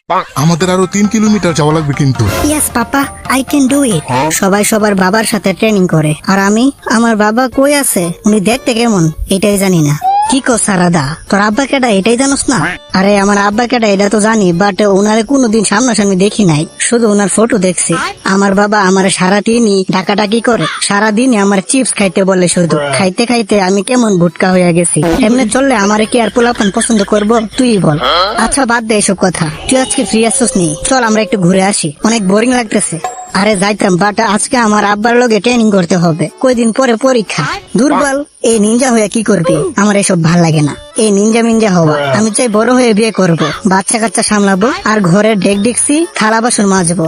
আমাদের আরো 3 কিলোমিটার যাওয়া লাগবে কিন্তু। Yes papa, I can do it. সবাই সবার বাবার সাথে ট্রেনিং করে, আর আমি, আমার বাবা কই আছে, উনি দেখতে কেমন এটাই জানি না। কি কো সারাদা, তোর আব্বা কেডা এটাই জানোস না? আরে আমার আব্বা কেডা এটা তো জানি, বাট ওনারে কোনোদিন সামনাসামনি দেখি নাই, শুধু ওনার ফটো দেখছি। আমার বাবা আমার সারাদিনই ডাকাডাকি করে, সারাদিনই আমার চিপস খাইতে বলে, শুধু খাইতে খাইতে আমি কেমন ভুটকা হয়ে গেছি। এমনি চললে আমারে কি আর পোলাপান পছন্দ করবো, তুই বল। আচ্ছা বাদ দে এসব কথা, তুই আজকে ফ্রি আসছিস নি? চল আমরা একটু ঘুরে আসি, অনেক বোরিং লাগতেছে। আরে যাইতাম, বাট আজকে আমার আব্বার লগে ট্রেনিং করতে হবে, কয়দিন পরে পরীক্ষা। দুর্বল এই নিনজা হয়ে কি করবি, আমার এসব ভাল লাগে না। এই নিনজা মিনজা হওয়া, আমি চাই বড় হয়ে বিয়ে করব, বাচ্চা কাচ্চা সামলাবো, আর ঘরের ডেক ডেকসি থালা বাসন মাজবো।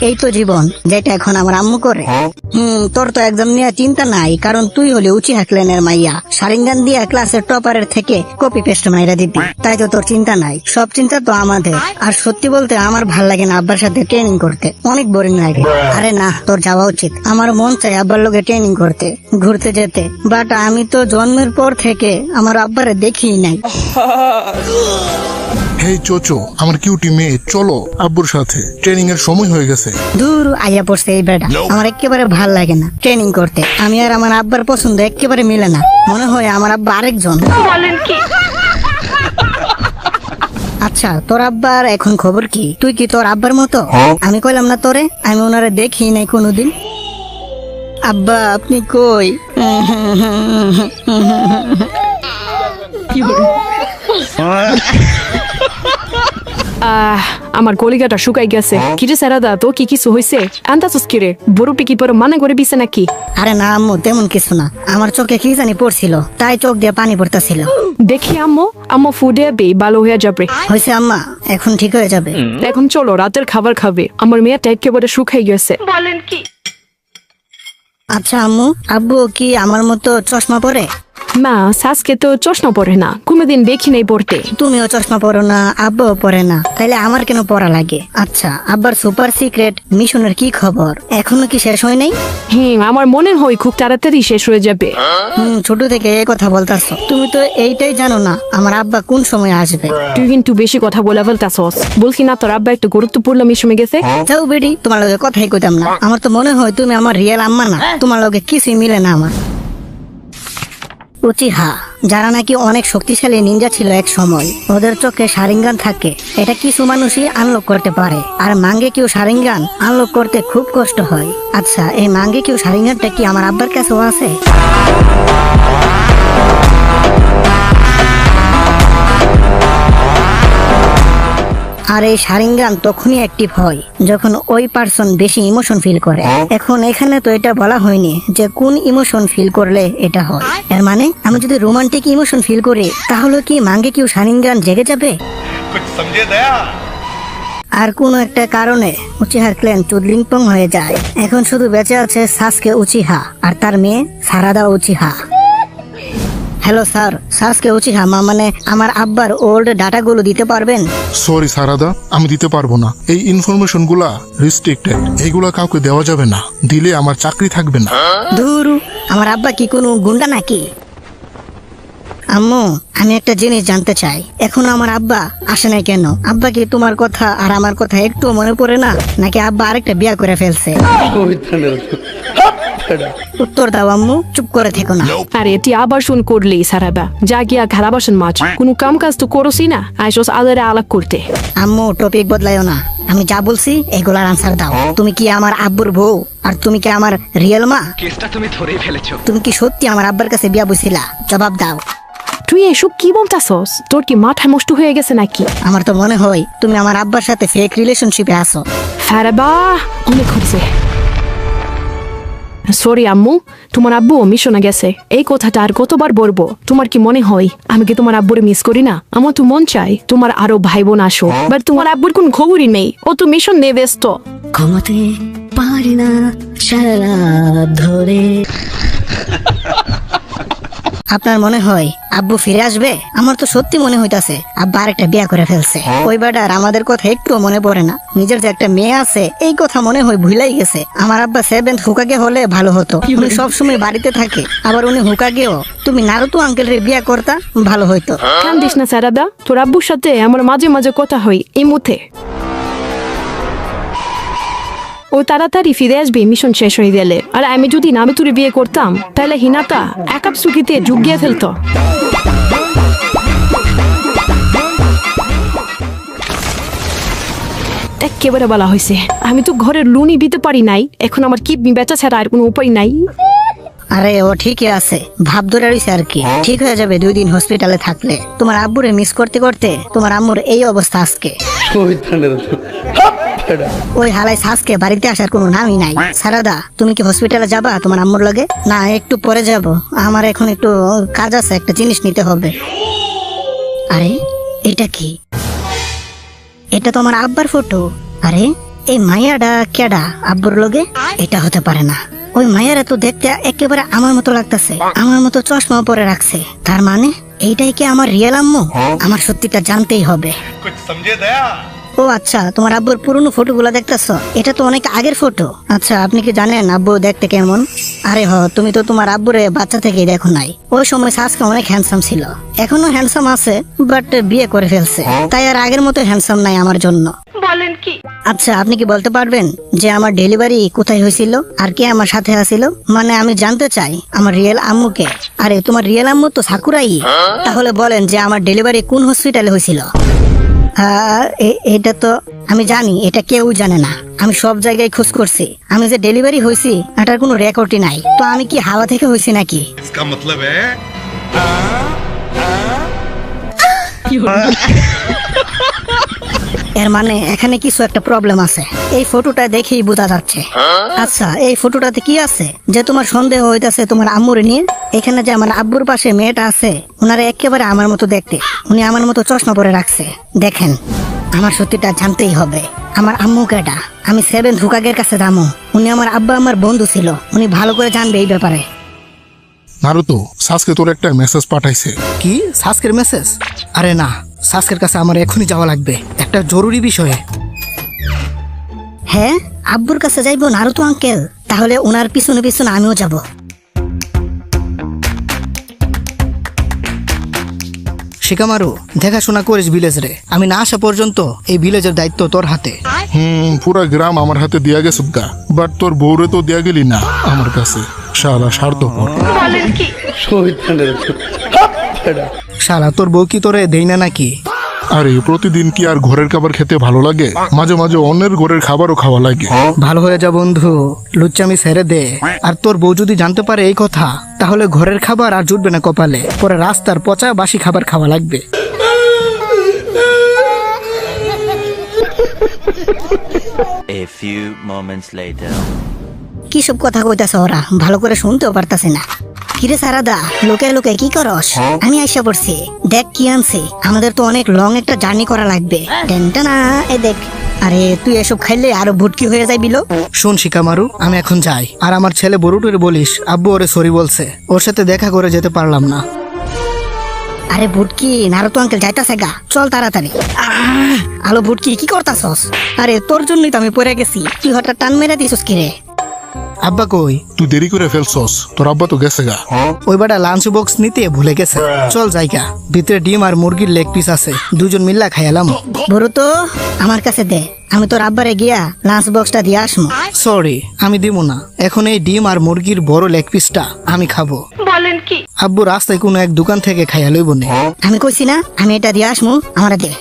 এই তো জীবন, যেটা এখন আমার আম্মু করে। তোর তো একদম নিয়ে চিন্তা নাই, কারণ তুই হলে উচি হাকলেনের মাইয়া, সারিঙ্গান দিয়া ক্লাসের টপারের থেকে কপি পেস্ট মাইরা দিবি, তাই তো তোর চিন্তা নাই। সব চিন্তা তো আমাদের। আর সত্যি বলতে আমার ভাল লাগে না আব্বার সাথে ট্রেনিং করতে, অনেক বোরিং লাগে। আরে না, তোর যাওয়া উচিত। আমার মন চাই আব্বার লোকে ট্রেনিং করতে, ঘুরতে যেতে, বাট আমি তো জন্মের পর থেকে আমার আব্বারে দেখিই নাই। হেই চোচো, আমার কিউটি মেয়ে, চলো আব্বুর সাথে, ট্রেনিং এর সময় হয়ে গেছে। দূর আইয়া পড়ছে এই বেটা, আমার একেবারে ভাল লাগে না ট্রেনিং করতে। আমি আর আমার আব্বার পছন্দ একেবারে মিলে না, মনে হয় আমার আব্বা আরেকজন। বলেন কি? আচ্ছা তোর আব্বার এখন খবর কি? তুই কি তোর আব্বার মতো? আমি কইলাম না তোরে, আমি ওনারে দেখি নাই কোনোদিন। আব্বা আপনি কই? আমার গলিগাটা শুকাই গেছে। কিরে সারাদা, তো কি কিছু হয়েছে? আন্দাজস কিরে, বড়টি কি পরে মানে করে বিছে নাকি? আরে না আম্মু, তেমন কিছু না, আমার চোখে কি জানি পড়ছিল, তাই চোখ দিয়ে পানি পড়তেছিল। দেখি আম্মু, আম্মু ফুডে বে ভালো হয়ে যাবে। হয়েছে আম্মা, এখন ঠিক হয়ে যাবে। এখন চলো রাতের খাবার খাবে, আমার মেয়েটা একেবারে শুকাই গেছে। বলেন কি? আচ্ছা আম্মু, আব্বু কি আমার মতো চশমা পরে? মা, সাসকে তো চশমা পরে না, কোনোদিন দেখি নাই পড়তে। তুমিও চশমা পরো না, আব্বুও পরে না, তাইলে আমার কেন পড়া লাগে? আচ্ছা আব্বার সুপার সিক্রেট মিশনের কি খবর, এখনো কি শেষ হয় নাই? আমার মনে হয় খুব তাড়াতাড়ি শেষ হয়ে যাবে। ছোট থেকে এই কথা বলতাছো, তুমি তো এইটাই জানো না আমার আব্বা কোন সময় আসবে। তুই কিন্তু বেশি কথা বলে ফেলতাছস। বলছি না তোর আব্বা একটু গুরুত্বপূর্ণ মিশনে গেছে? যাও বেডি, তোমার লগে কথাই কইতাম না। আমার তো মনে হয় তুমি আমার রিয়েল আম্মা না, তোমার লগে কিছুই মিলে না আমার। উচিহা, যারা নাকি অনেক শক্তিশালী নিনজা ছিল এক সময়, ওদের চোখে শারিঙ্গান থাকে, এটা কিছু মানুষই আনলক করতে পারে। আর মাঙ্গে কেউ শারিঙ্গান আনলক করতে খুব কষ্ট হয়। আচ্ছা এই মাঙ্গে কেউ শারিঙ্গানটা কি আমার আব্বার কাছেও আছে? আর এই শারিঙ্গান তখনই অ্যাক্টিভ হয় যখন ওই পার্সন বেশি ইমোশন ফিল করে। এখন এখানে তো এটা বলা হয়নি যে কোন ইমোশন ফিল করলে এটা হয়। এর মানে আমি যদি রোমান্টিক ইমোশন ফিল করি, তাহলে কি মাঙ্গে কেউ শারিঙ্গান জেগে যাবে? আর কোন একটা কারণে উচিহার ক্ল্যান চুদলিংপং হয়ে যায়। এখন শুধু বেঁচে আছে সাসকে উচিহা আর তার মেয়ে Sarada Uchiha. Hello sir, সাসকে Uchiha মানে আমার আব্বার ওল্ড ডাটাগুলো দিতে পারবেন? সরি সারাদা, আমি দিতে পারবো না। এই ইনফরমেশন গুলা রেস্ট্রিক্টেড, এইগুলা কাউকে দেওয়া যাবে না, দিলে আমার চাকরি থাকবে না। ধুরু, আমার আব্বা কি কোনো গুন্ডা নাকি? আম্মু আমি একটা জিনিস জানতে চাই, এখনো আমার আব্বা আসে নাই কেন? আব্বা কি তোমার কথা আর আমার কথা একটু মনে পড়ে না, নাকি আব্বা আরেকটা বিয়া করে ফেলছে? উত্তর দাও আম্মু, চুপ করে থেকো না। আরে এটি আবার শুন করলি সারাদা, যা গিয়া খারাপ মাছ, কোনো কাম কাজ তো করছি না, আইসোস আলাদা আলাপ করতে। আম্মু টপিক বদলাইও না, আমি যা বলছি এগুলার আনসার দাও। তুমি কি আমার আব্বুর বউ? আর তুমি কি আমার রিয়েল মা? কেসটা তুমি ধরেই ফেলেছো। তুমি কি সত্যি আমার আব্বার কাছে বিয়া বসিলা? জবাব দাও। তুই এসব কি বলতাছস? তোর কি মাথা নষ্ট হয়ে গেছে নাকি? আমার তো মনে হয় তুমি আমার আব্বার সাথে ফেক রিলেশনশিপে আছো। ফারাবা, অনেক হচ্ছে। সরি আম্মু, তোমার আব্বু মিশনে গেছে, এই কথাটা আর কতবার বলবো? তোমার কি মনে হয় আমি কি তোমার আব্বুরে মিস করি না? আমার তো মন চাই তোমার আরো ভাই বোন আসো, বাট তোমার আব্বুর কোন খবরই নেই, ও তো মিশন নিয়ে ব্যস্ত। ঘুমাতে পারি না সারা রাত ধরে। আপনার মনে হয় আব্বু ফিরে আসবে? আমার তো সত্যি মনে হইতাছে আব্বা আরেকটা বিয়া করে ফেলছে। ওই বেটার আমাদের কথা একটুও মনে পড়ে না। নিজের যে একটা মেয়ে আছে এই কথা মনে হয় ভুলাই গেছে। আমার আব্বা 7th হুকাগে হলে ভালো হতো। উনি সবসময় বাড়িতে থাকে, আবার উনি হুকাগেও। তুমি নারুতো আঙ্কেলের বিয়া করতা, ভালো হইতো। কান্দিস না সারাদা, তোর আব্বুর সাথে আমার মাঝে মাঝে কথা হয় এই মুহূর্তে। ও তাড়াতাড়ি ফিরে আসবে মিশন শেষ হয়ে গেলে। আর আমি যদি নারুতোরে বিয়ে করতাম তাহলে হিনাতা একাপ সুখিতে জুগিয়ে ফেলতো। একেবারে বলা হয়েছে, আমি তো ঘরের লুনি দিতে পারি নাই, এখন আমার কিডনি বেচা ছাড়া আর কোনো উপায় নাই। আরে ও ঠিকই আছে, ভাব ধরে রইছে আর কি। ঠিক হয়ে যাবে 2 দিন হসপিটালে থাকলে। তোমার আব্বুরে মিস করতে করতে তোমার আম্মুর এই অবস্থা আজকে। ওই হালাই সাজকে বাড়িতে আসার কোনো নামই নাই। সারাদা, তুমি কি হসপিটালে যাবা তোমার আম্মুর লগে? না, একটু পরে যাব, আমার এখন একটু কাজ আছে, একটা জিনিস নিতে হবে। আরে এটা কি? এটা তো আমার আব্বার ফটো। আরে এই মাইয়াটা কেডা আব্বুর লগে? এটা হতে পারে না। ওই মায়েরা তো দেখতে একেবারে আমার মতো লাগতেছে, আমার মতো চশমা পরে রাখছে। তার মানে এইটাই কি আমার রিয়েল আম্মু? আমার সত্যিটা জানতেই হবে। ও আচ্ছা, তোমার আব্বুর পুরনো ফটোগুলো দেখতেছো? এটা তো অনেক আগের ফটো। আচ্ছা, আপনি কি জানেন আব্বু দেখতে কেমন? আরে তুমি তো তোমার আব্বুরে বাচ্চা থেকেই দেখো নাই। ওই সময় সাজকা অনেক হ্যান্ডসাম ছিল, এখনো হ্যান্ডসাম আছে, বাট বিয়ে করে ফেলছে, তাই আর আগের মতো হ্যান্ডসাম নাই আমার জন্য। বলেন কি? আচ্ছা, আপনি কি বলতে পারবেন যে আমার ডেলিভারি কোথায় হয়েছিল আর কে আমার সাথে আছিল? মানে আমি জানতে চাই আমার রিয়েল আম্মুকে। আরে তোমার রিয়েল আম্মু তো সাকুরাই। তাহলে বলেন যে আমার ডেলিভারি কোন হসপিটালে হয়েছিল? এটা তো আমি জানি, এটা কেউ জানে না। আমি সব জায়গায় খোঁজ করছি, আমি যে ডেলিভারি হয়েছি এটার কোনো রেকর্ডই নাই। তো আমি কি হাওয়া থেকে হয়েছি নাকি? इसका मतलब है এর মানে এখানে কিছু একটা প্রবলেম আছে, এই ফটোটা দেখেই বোঝা যাচ্ছে। আচ্ছা, এই ফটোটাতে কি আছে যে তোমার সন্দেহ হইতাছে তোমার আম্মুরে নিয়ে? এখানে যে আমার আব্বুর পাশে মেয়েটা আছে, ওনারা একেবারে আমার মতো দেখতে, উনি আমার মতো চশমা পরে রাখছে। দেখেন, আমার সত্যিটা জানতেই হবে। আমার আম্মু কেডা? আমি 7th হুকাগের কাছে যাবো। উনি আমার আব্বা আমার বন্ধু ছিল, উনি ভালো করে জানবে এই ব্যাপারে। নারুতো, সাজকে তোর একটা মেসেজ পাঠাইছে। কি সাসকের মেসেজ? আরে না, সাসকের কাছে আমার এখনই যাওয়া লাগবে, একটা জরুরি বিষয়ে। হ্যাঁ, আব্বুর কাছে যাইবো নারুতো আঙ্কেল? তাহলে ওনার পিছনে পিছনে আমিও যাব। শিকামারু, দেখাশোনা করিস ভিলেজ রে। আমি না আসা পর্যন্ত এই ভিলেজের দায়িত্ব তোর হাতে। পুরা গ্রাম আমার হাতে দিয়া গেছে গা, বাট তোর বউরে তো দিয়া গেলি না আমার কাছে। শালা স্বার্থপর। শালা, তোর বউ কি তোরে দেই না নাকি? আরে প্রতিদিন কি আর ঘরের খাবার খেতে ভালো লাগে? মাঝে মাঝে অন্যের ঘরের খাবারও খাওয়া লাগে। ভালো হয়ে যা বন্ধু, লুচ্চামি ছেড়ে দে। আর তোর বউ যদি জানতে পারে এই কথা, তাহলে ঘরের খাবার আর জুটবে না কপালে, পরে রাস্তার পচা বাসি খাবার খাওয়া লাগবে। A few moments later. কি সব কথা কইতাছে ওরা? ভালো করে শুনতেও পারতাছি না। কিরে সারাদা, লোকে লোকে কি করস? আমি আইসা পড়ছি, দেখ কি আনছি। আমাদের তো অনেক লং একটা জার্নি করা লাগবে। টেনটানা, এই দেখ। আরে তুই এসব খাইলে আরো ভুটকি হয়ে যাই বিলো। শোন শিকামারু, আমি এখন যাই। আর আমার ছেলে বড়ুটুরে বলিস আব্বু ওরে সরি বলছে, ওর সাথে দেখা করে যেতে পারলাম না। আরে ভুটকি, নারুতো আঙ্কেল যাইতাছে গা, চল তাড়াতাড়ি। আলো ভুটকি, কি করতাছস? আরে তোর জন্যই তো আমি পড়ে গেছি, তুই হঠাৎ টান মেরে দিছস কিরে? আব্বা কই? তুই দেরি করে ফেলছস, তোর আব্বা তো গেছে গা। ওই বাটা লাঞ্চ বক্স নিতে ভুলে গেছে। চল জায়গা, ভিতরে ডিম আর মুরগির লেগ পিস আছে, দুজন মিল্লা খাইলাম। বড় তো আমার কাছে দে, আমি তোর আব্বারে গিয়া লাঞ্চ বক্সটা দিয়ে আসমু। সরি, আমি দিব না। এখন এই ডিম আর মুরগির বড় লেগ পিসটা আমি খাবো। বলেন কি? আব্বু রাস্তায় কোনো এক দোকান থেকে খাইয়া লইব নে। আমি কইছি না আমি এটা দিয়ে আসমু, আমার দে।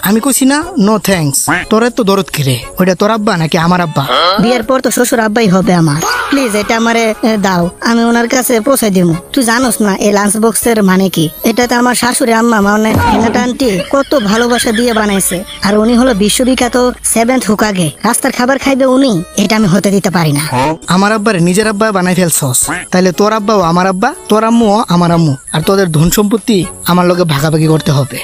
আমি কইছি না নো থ্যাঙ্কস। তোর তো দরদ কিরে? ওইটা তোর আব্বা নাকি আমার আব্বা? বিয়ের পর তো শ্বশুর আব্বাই হবে আমার। প্লিজ এটা আমারে দাও, আমি ওনার কাছে পৌঁছাই দিব। তুই জানোস না এই লাঞ্চ বক্সের মানে কি? এটাতে আমার শাশুড়ি আম্মা মানে হিনাটা আন্টি কত ভালোবাসা দিয়ে বানাইছে। আর উনি হলো বিশ্ববিখ্যাত 7th হুকাগে, রাস্তার খাবার খাইবে উনি, এটা আমি হতে দিতে পারি না। আমার আব্বার নিজের আব্বা বানাই ফেলছস, তাইলে তোর আব্বাও আমার আব্বা, তোর আম্মুও আমার আম্মু, আর তোদের ধন সম্পত্তি আমার লগে ভাগাভাগি করতে হবে।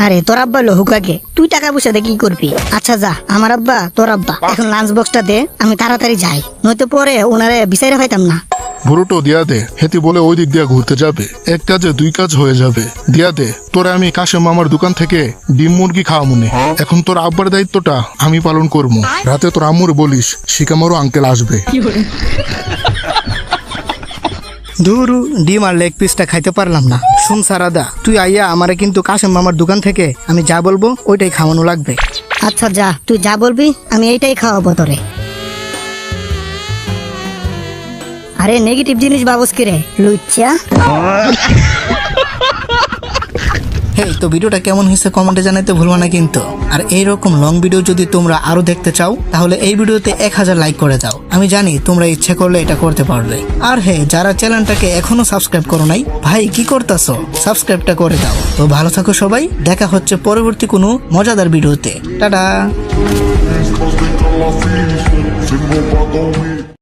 আরে তোর আব্বা লো হুকাকে, তুই টাকা পয়সা দিয়ে কি করবি? আচ্ছা যা, আমার আব্বা তোর আব্বা, এখন লাঞ্চ বক্সটা দে, আমি তাড়াতাড়ি যাই, নয়তো পরে ওনারে বিচারে পাইতাম না। বুড়োটো দিয়া দে, হেতি বলে ওই দিক দিয়া ঘুরতে যাবে, এক কাজে দুই কাজ হয়ে যাবে। দিয়া দে, তোরা আমি কাশেম মামার দোকান থেকে ডিম মুরগি খাওয়া মনে। এখন তোর আব্বার দায়িত্বটা আমি পালন করবো। রাতে তোর আম্মুর বলিস শিকামারও আঙ্কেল আসবে। ধুরু, ডিম আর লেগ পিসটা খাইতে পারলাম না। শুন সারাদা, তুই আইয়া আমারে কিন্তু কাশেম মামার দোকান থেকে আমি যা বলবো ওইটাই খাওয়ানো লাগবে। আচ্ছা যা, তুই যা বলবি আমি এইটাই খাওয়াবো তোরে। আরে নেগেটিভ জিনিস বাবুস কি রে লুচ্চা। হেই, তো ভিডিওটা কেমন হয়েছে কমেন্টে জানাইতে ভুলবা না কিন্তু। আর এইরকম লং ভিডিও যদি তোমরা আরো দেখতে চাও তাহলে এই ভিডিওতে 1000 লাইক করে দাও। আমি জানি তোমরা ইচ্ছে করলে এটা করতে পারবে। আর হ্যাঁ, যারা চ্যানেলটাকে এখনো সাবস্ক্রাইব করো নাই, ভাই কি করতেছো, সাবস্ক্রাইবটা করে দাও। তো ভালো থাকো সবাই, দেখা হচ্ছে পরবর্তী কোনো মজাদার ভিডিওতে। টাটা।